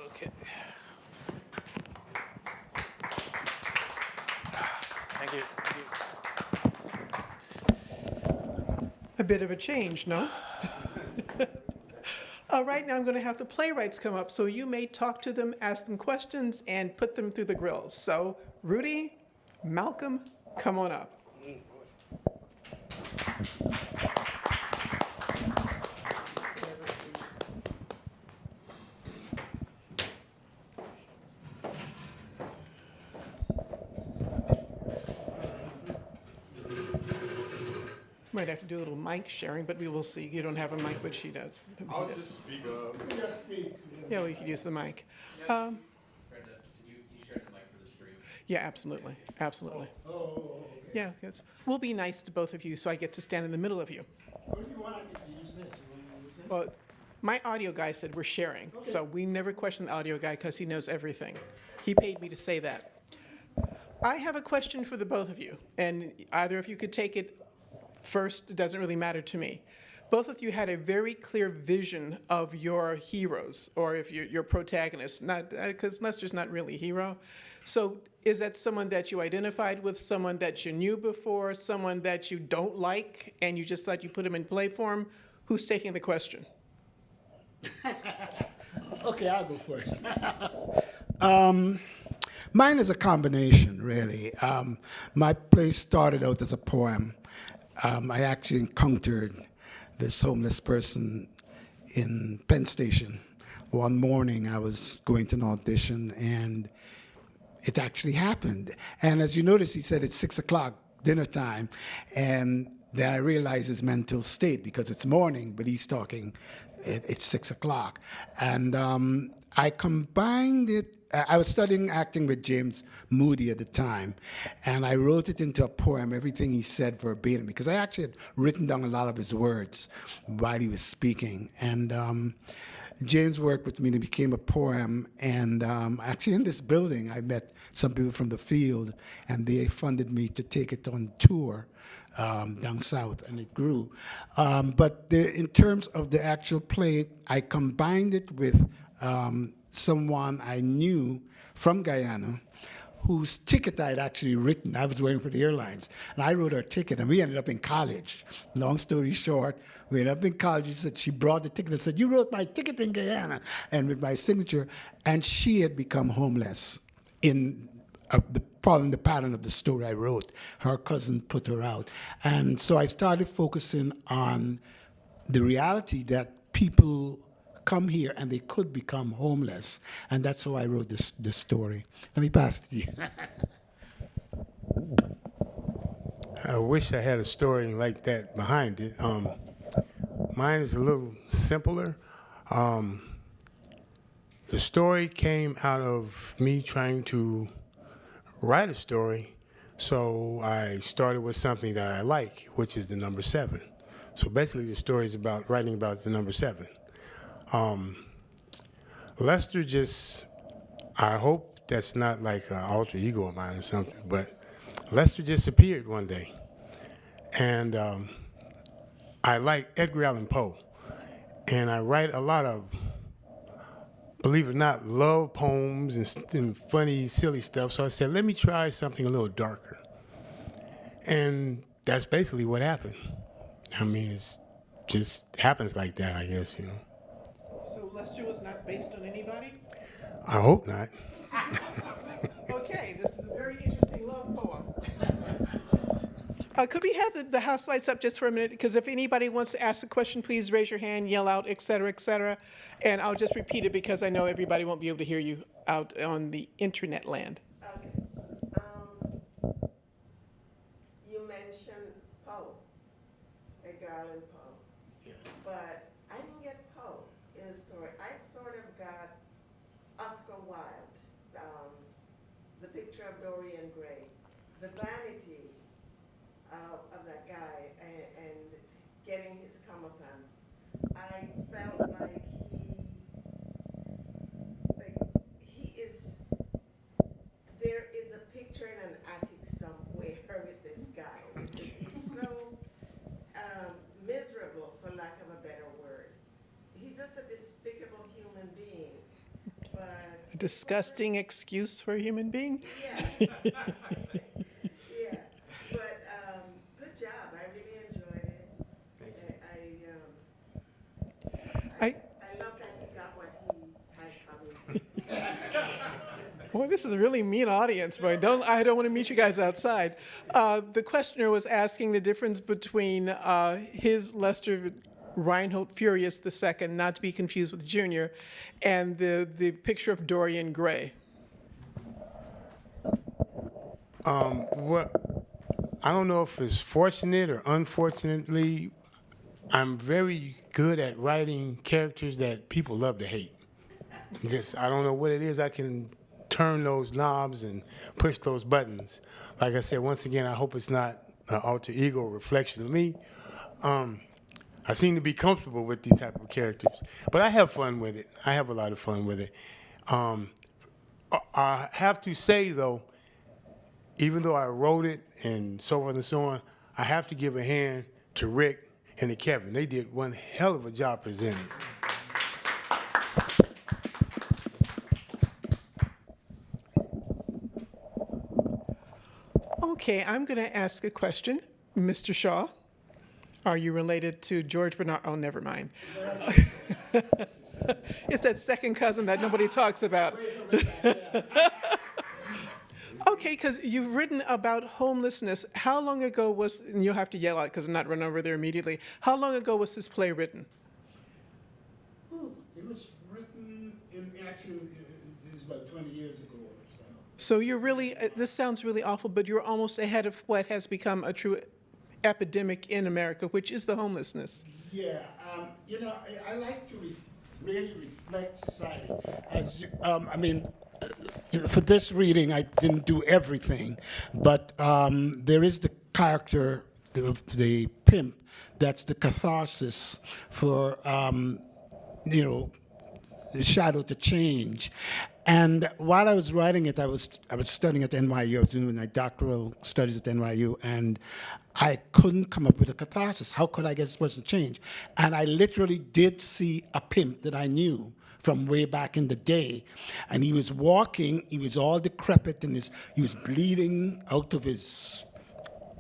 S5: Okay. Thank you. Thank you.
S4: A bit of a change, no? Right now I'm going to have the playwrights come up, so you may talk to them, ask them questions, and put them through the grills. So, Rudy, Malcolm, come on up. Might have to do a little mic sharing, but we will see. You don't have a mic, but she does.
S6: I'll just speak up.
S1: Just speak.
S4: Yeah, we could use the mic.
S7: Brenda, did you share the mic for the stream?
S4: Yeah, absolutely, absolutely. Yeah, we'll be nice to both of you, so I get to stand in the middle of you.
S1: What do you want? I get to use this. You want me to use this?
S4: Well, my audio guy said we're sharing, so we never question the audio guy because he knows everything. He paid me to say that. I have a question for the both of you, and either of you could take it first. It doesn't really matter to me. Both of you had a very clear vision of your heroes, or if your protagonists, not because Lester's not really a hero. So is that someone that you identified with, someone that you knew before, someone that you don't like, and you just thought you put him in play form? Who's taking the question?
S1: Okay, I'll go first. Mine is a combination, really. My play started out as a poem. I actually encountered this homeless person in Penn Station. One morning I was going to an audition and it actually happened. And as you notice, he said it's 6 o'clock, dinner time. And then I realized his mental state because it's morning, but he's talking, it's 6 o'clock. And I combined it. I was studying acting with James Moody at the time, and I wrote it into a poem, everything he said verbatim, because I actually had written down a lot of his words while he was speaking. And James worked with me, and it became a poem. And actually in this building, I met some people from the field, and they funded me to take it on tour down south, and it grew. But in terms of the actual play, I combined it with someone I knew from Guyana whose ticket I had actually written. I was waiting for the airlines, and I wrote her ticket, and we ended up in college. Long story short, we ended up in college. She brought the ticket and said, "You wrote my ticket in Guyana," and with my signature, and she had become homeless following the pattern of the story I wrote. Her cousin put her out. And so I started focusing on the reality that people come here and they could become homeless. And that's how I wrote this story. Let me pass it to you.
S6: I wish I had a story like that behind it. Mine is a little simpler. The story came out of me trying to write a story, so I started with something that I like, which is the number 7. So basically the story is about writing about the number 7. Lester just, I hope that's not like an alter ego of mine or something, but Lester just appeared one day. And I like Edgar Allan Poe, and I write a lot of, believe it or not, love poems and funny, silly stuff. So I said, let me try something a little darker. And that's basically what happened. I mean, it's just happens like that, I guess, you know.
S4: So Lester was not based on anybody?
S6: I hope not.
S4: Okay, this is a very interesting love poem. Could we have the house lights up just for a minute? Because if anybody wants to ask a question, please raise your hand, yell out, et cetera, et cetera. And I'll just repeat it because I know everybody won't be able to hear you out on the internet land.
S8: Okay. You mentioned Poe, Edgar Allan Poe.
S6: Yes.
S8: But I didn't get Poe in the story. I sort of got Oscar Wilde. the picture of Dorian Gray, the vanity of that guy and getting his comeuppance. I felt like he is, there is a picture in an attic somewhere with this guy. Because he's so miserable, for lack of a better word. He's just a despicable human being. But
S4: A disgusting excuse for a human being?
S8: yeah. Yeah. But good job. I really enjoyed it.
S2: Thank you.
S8: I love that he got what he had coming.
S4: Boy, this is a really mean audience, but I don't want to meet you guys outside. The questioner was asking the difference between his Lester Reinhold Furious II, not to be confused with Junior, and the picture of Dorian Gray.
S6: Well, I don't know if it's fortunate or unfortunately, I'm very good at writing characters that people love to hate. Just, I don't know what it is. I can turn those knobs and push those buttons. Like I said, once again, I hope it's not an alter ego reflection of me. I seem to be comfortable with these type of characters, but I have fun with it. I have a lot of fun with it. I have to say, though, even though I wrote it and so forth and so on, I have to give a hand to Rick and to Kevin. They did one hell of a job presenting.
S4: Okay, I'm going to ask a question. Mr. Shaw, are you related to George Bernard? Oh, never mind. It's that second cousin that nobody talks about. Okay, because you've written about homelessness. How long ago was, and you'll have to yell out because I'm not running over there immediately, how long ago was this play written?
S1: It was written actually, it was about 20 years ago or so.
S4: So you're really, this sounds really awful, but you're almost ahead of what has become a true epidemic in America, which is the homelessness.
S1: Yeah, I like to really reflect society. As for this reading, I didn't do everything, but there is the character, the pimp, that's the catharsis for the shadow to change. And while I was writing it, I was studying at NYU. I was doing my doctoral studies at NYU, and I couldn't come up with a catharsis. How could I get this person to change? And I literally did see a pimp that I knew from way back in the day, and he was walking. He was all decrepit, and he was bleeding out of his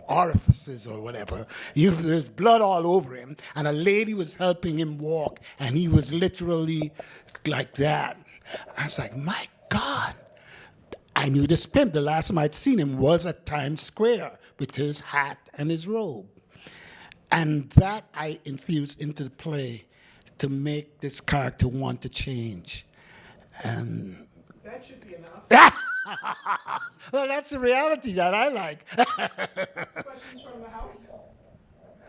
S1: orifices or whatever. There's blood all over him, and a lady was helping him walk, and he was literally like that. I was like, my God. I knew this pimp. The last time I'd seen him was at Times Square with his hat and his robe. And that I infused into the play to make this character want to change. And
S4: That should be enough.
S1: well, that's the reality that I like.
S4: Questions from the house?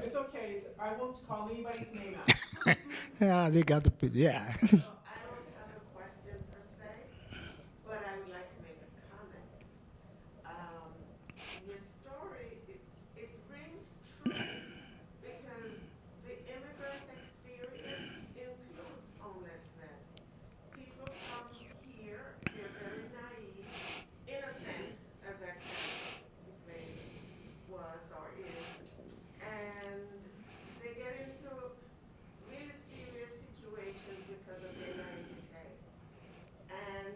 S4: It's okay. I won't call anybody's name out.
S1: Yeah, they got the, yeah.
S8: I don't have a question per se, but I would like to make a comment. Your story, it rings true because the immigrant experience includes homelessness. People come here, they're very naive, innocent, as that lady was or is, and they get into really serious situations because of their naivete. And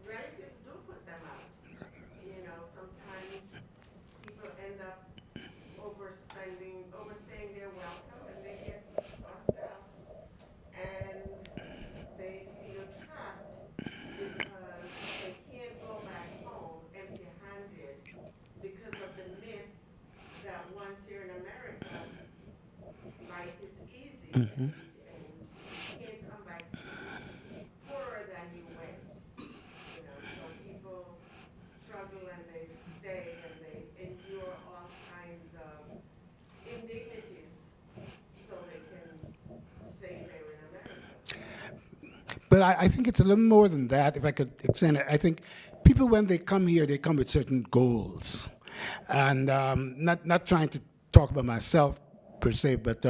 S8: relatives do put them out. Sometimes people end up overstaying their welcome, and they get tossed out. And they feel trapped because they can't go back home empty-handed because of the myth that once you're in America, life is easy. And you can't come back poorer than you went. So people struggle and they stay and they endure all kinds of indignities so they can say they're in America.
S1: But I think it's a little more than that, if I could extend it. I think people, when they come here, they come with certain goals. And not trying to talk about myself per se, but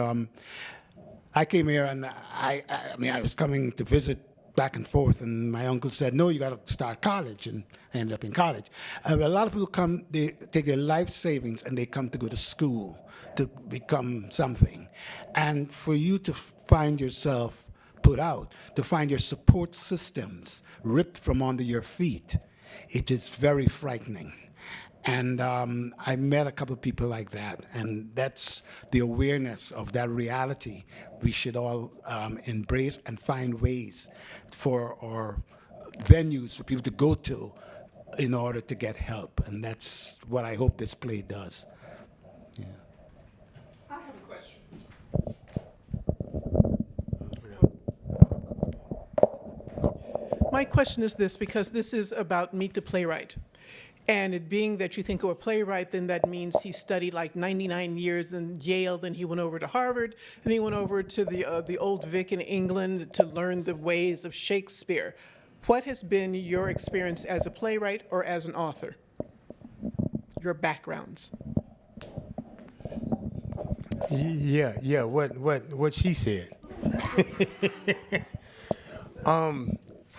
S1: I came here and I mean, I was coming to visit back and forth, and my uncle said, no, you got to start college, and I ended up in college. A lot of people come, they take their life savings and they come to go to school to become something. And for you to find yourself put out, to find your support systems ripped from under your feet, it is very frightening. And I met a couple of people like that, and that's the awareness of that reality we should all embrace and find ways for our venues for people to go to in order to get help. And that's what I hope this play does. Yeah.
S4: I have a question. My question is this, because this is about Meet the Playwright. And it being that you think of a playwright, then that means he studied like 99 years in Yale, then he went over to Harvard, and he went over to the Old Vic in England to learn the ways of Shakespeare. What has been your experience as a playwright or as an author? Your backgrounds.
S6: Yeah, what she said.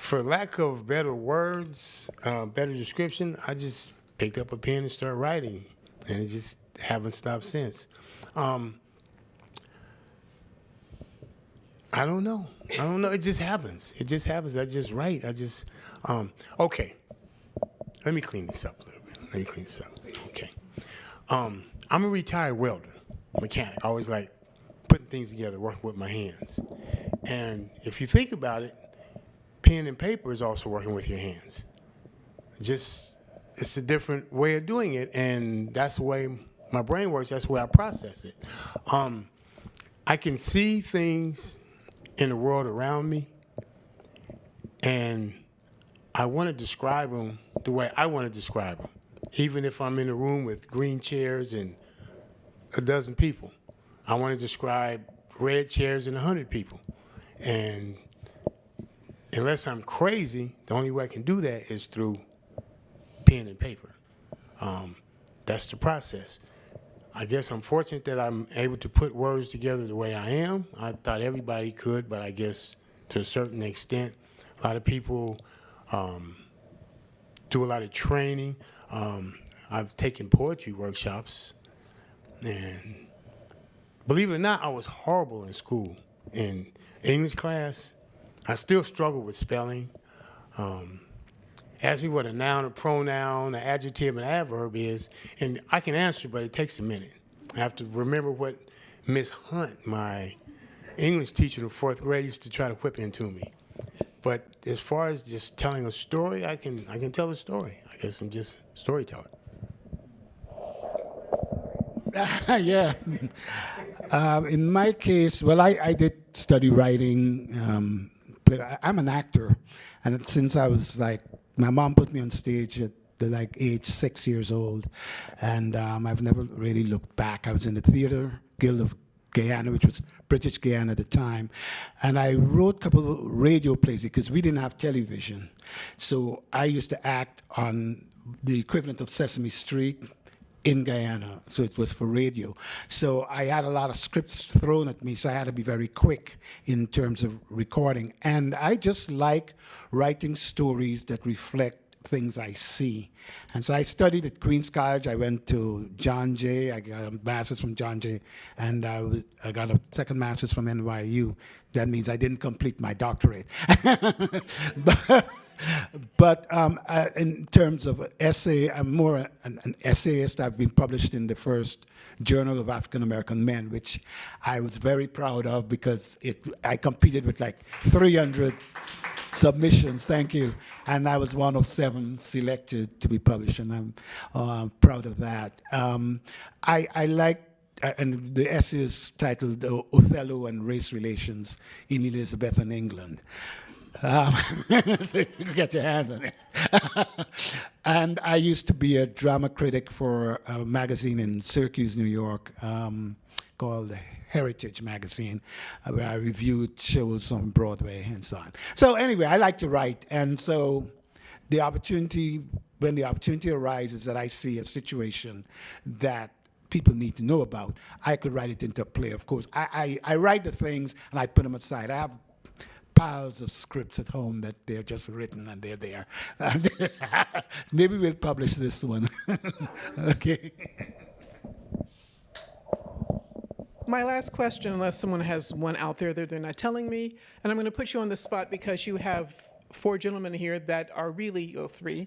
S6: For lack of better words, better description, I just picked up a pen and started writing, and it just haven't stopped since. I don't know. It just happens. I just write. Okay. Let me clean this up a little bit. Okay. I'm a retired welder, mechanic. I always like putting things together, working with my hands. And if you think about it, pen and paper is also working with your hands. It's a different way of doing it, and that's the way my brain works. That's the way I process it. I can see things in the world around me, and I want to describe them the way I want to describe them, even if I'm in a room with green chairs and a dozen people. I want to describe red chairs and 100 people. And unless I'm crazy, the only way I can do that is through pen and paper. That's the process. I guess I'm fortunate that I'm able to put words together the way I am. I thought everybody could, but I guess to a certain extent, a lot of people do a lot of training. I've taken poetry workshops, and believe it or not, I was horrible in school. In English class, I still struggle with spelling. Ask me what a noun, a pronoun, an adjective, and an adverb is, and I can answer, but it takes a minute. I have to remember what Miss Hunt, my English teacher in the 4th grade, used to try to whip into me. But as far as just telling a story, I can tell a story. I guess I'm just a storyteller.
S1: Yeah. In my case, well, I did study writing. I'm an actor, and since I was like, my mom put me on stage at the age 6 years old, and I've never really looked back. I was in the Theatre Guild of Guyana, which was British Guyana at the time, and I wrote a couple of radio plays because we didn't have television. So I used to act on the equivalent of Sesame Street in Guyana, so it was for radio. So I had a lot of scripts thrown at me, so I had to be very quick in terms of recording. And I just like writing stories that reflect things I see. And so I studied at Queens College. I went to John Jay. I got a master's from John Jay, and I got a second master's from NYU. That means I didn't complete my doctorate. But in terms of essay, I'm more an essayist. I've been published in the first Journal of African American Men, which I was very proud of because I competed with like 300 submissions, thank you. And I was one of 7 selected to be published, and I'm proud of that. I like, and the essay is titled Othello and Race Relations in Elizabethan England. So you can get your hand on it. And I used to be a drama critic for a magazine in Syracuse, New York, called the Heritage magazine, where I reviewed shows on Broadway and so on. So anyway, I like to write, and so when the opportunity arises that I see a situation that people need to know about, I could write it into a play. Of course, I write the things and I put them aside. I have piles of scripts at home that they're just written and they're there. Maybe we'll publish this one. Okay.
S4: My last question, unless someone has one out there that they're not telling me, and I'm going to put you on the spot because you have 4 gentlemen here that are really, or 3,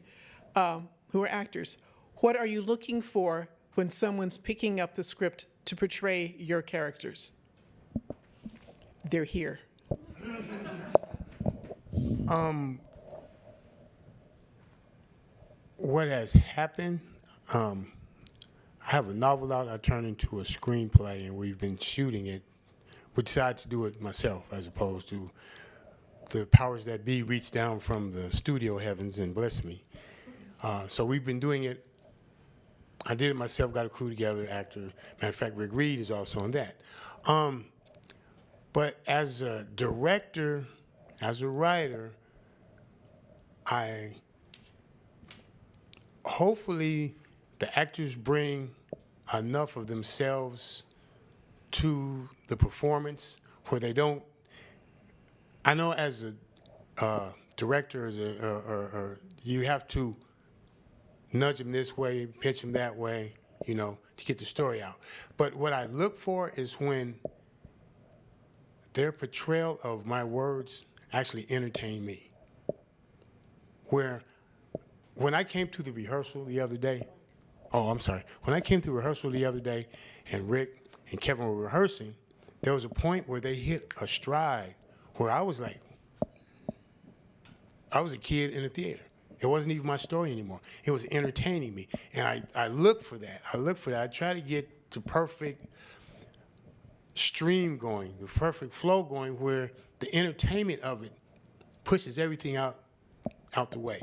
S4: who are actors. What are you looking for when someone's picking up the script to portray your characters? They're here.
S6: What has happened, I have a novel out I turned into a screenplay, and we've been shooting it. We decided to do it myself as opposed to the powers that be reached down from the studio heavens and blessed me. So we've been doing it. I did it myself, got a crew together, actor. Matter of fact, Rick Reed is also on that. But as a director, as a writer, hopefully the actors bring enough of themselves to the performance where they don't. I know as a director, you have to nudge them this way, pitch them that way, to get the story out. But what I look for is when their portrayal of my words actually entertain me. When I came to the rehearsal the other day, when I came to rehearsal the other day and Rick and Kevin were rehearsing, there was a point where they hit a stride where I was like, I was a kid in the theater. It wasn't even my story anymore. It was entertaining me. And I look for that. I try to get the perfect stream going, the perfect flow going where the entertainment of it pushes everything out the way.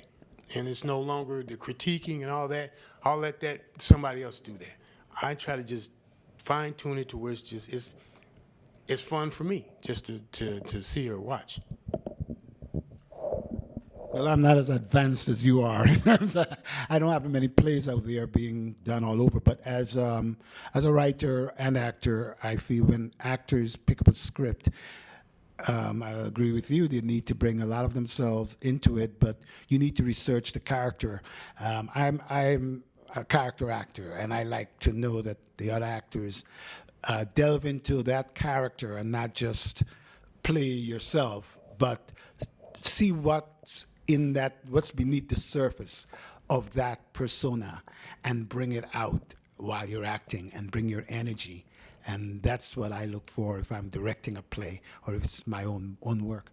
S6: And it's no longer the critiquing and all that. I'll let somebody else do that. I try to just fine tune it to where it's fun for me just to see or watch.
S1: Well, I'm not as advanced as you are. I don't have many plays out there being done all over. But as a writer and actor, I feel when actors pick up a script, I agree with you. They need to bring a lot of themselves into it, but you need to research the character. I'm a character actor, and I like to know that the other actors delve into that character and not just play yourself, but see what's beneath the surface of that persona and bring it out while you're acting and bring your energy. And that's what I look for if I'm directing a play or if it's my own work.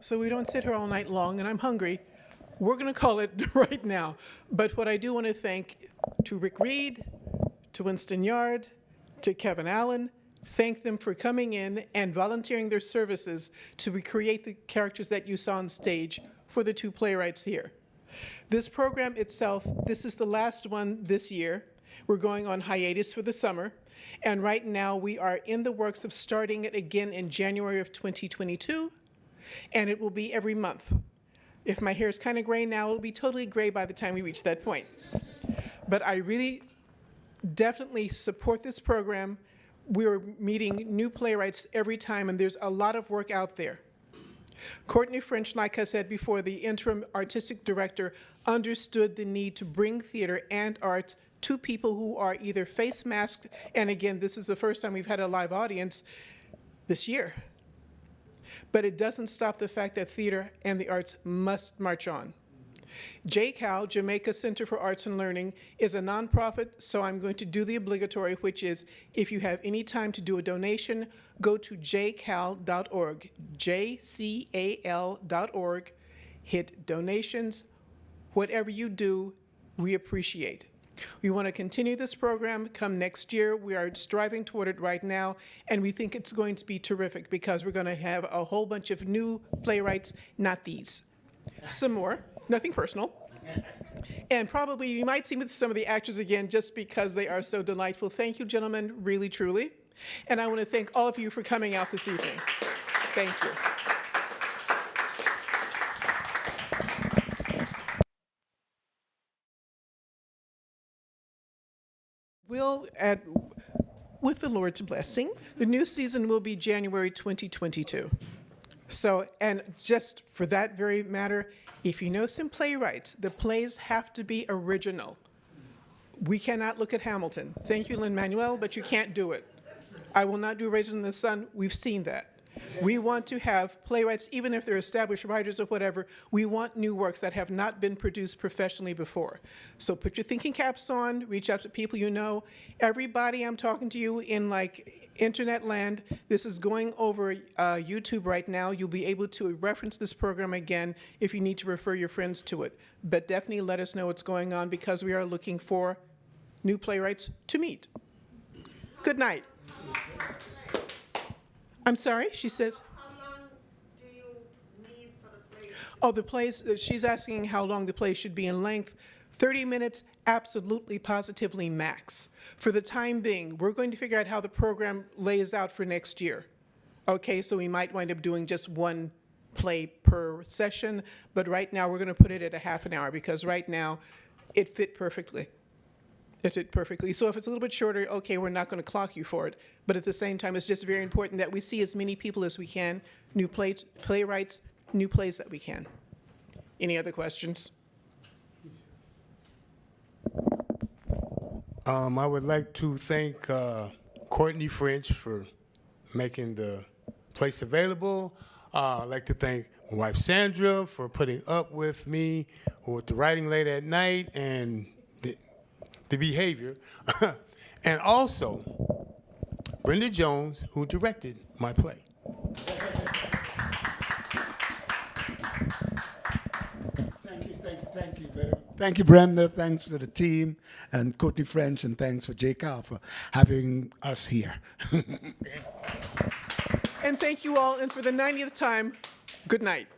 S4: So we don't sit here all night long, and I'm hungry. We're going to call it right now. But what I do want to thank to Rick Reed, to Winston Yard, to Kevin Allen, thank them for coming in and volunteering their services to recreate the characters that you saw on stage for the 2 playwrights here. This program itself, this is the last one this year. We're going on hiatus for the summer, and right now we are in the works of starting it again in January of 2022, and it will be every month. If my hair is kind of gray now, it'll be totally gray by the time we reach that point. But I really definitely support this program. We're meeting new playwrights every time, and there's a lot of work out there. Courtney French, like I said before, the interim artistic director, understood the need to bring theater and art to people who are either face masked, and again, this is the first time we've had a live audience this year. But it doesn't stop the fact that theater and the arts must march on. JCAL, Jamaica Center for Arts and Learning, is a nonprofit, so I'm going to do the obligatory, which is if you have any time to do a donation, go to jcal.org, jcal.org, hit donations. Whatever you do, we appreciate. We want to continue this program come next year. We are striving toward it right now, and we think it's going to be terrific because we're going to have a whole bunch of new playwrights, not these. Some more, nothing personal. And probably you might see with some of the actors again just because they are so delightful. Thank you, gentlemen, really, truly. And I want to thank all of you for coming out this evening. Thank you. With the Lord's blessing, the new season will be January 2022. So, and just for that very matter, if you know some playwrights, the plays have to be original. We cannot look at Hamilton. Thank you, Lin-Manuel, but you can't do it. I will not do Raisin in the Sun. We've seen that. We want to have playwrights, even if they're established writers or whatever, we want new works that have not been produced professionally before. So put your thinking caps on, reach out to people you know. Everybody I'm talking to you in like internet land, this is going over YouTube right now. You'll be able to reference this program again if you need to refer your friends to it. But definitely let us know what's going on because we are looking for new playwrights to meet. Good night. I'm sorry, she says.
S8: How long do you need for the play?
S4: Oh, the plays, she's asking how long the play should be in length. 30 minutes, absolutely, positively max. For the time being, we're going to figure out how the program lays out for next year. Okay, so we might wind up doing just one play per session, but right now we're going to put it at a half an hour because right now it fit perfectly. It fit perfectly. So if it's a little bit shorter, okay, we're not going to clock you for it. But at the same time, it's just very important that we see as many people as we can, new playwrights, new plays that we can. Any other questions?
S6: I would like to thank Courtney French for making the place available. I'd like to thank my wife Sandra for putting up with me with the writing late at night and the behavior. And also Brenda Jones, who directed my play.
S1: Thank you, Brenda. Thanks to the team and Courtney French, and thanks for JCAL for having us here.
S4: And thank you all, and for the 90th time, good night.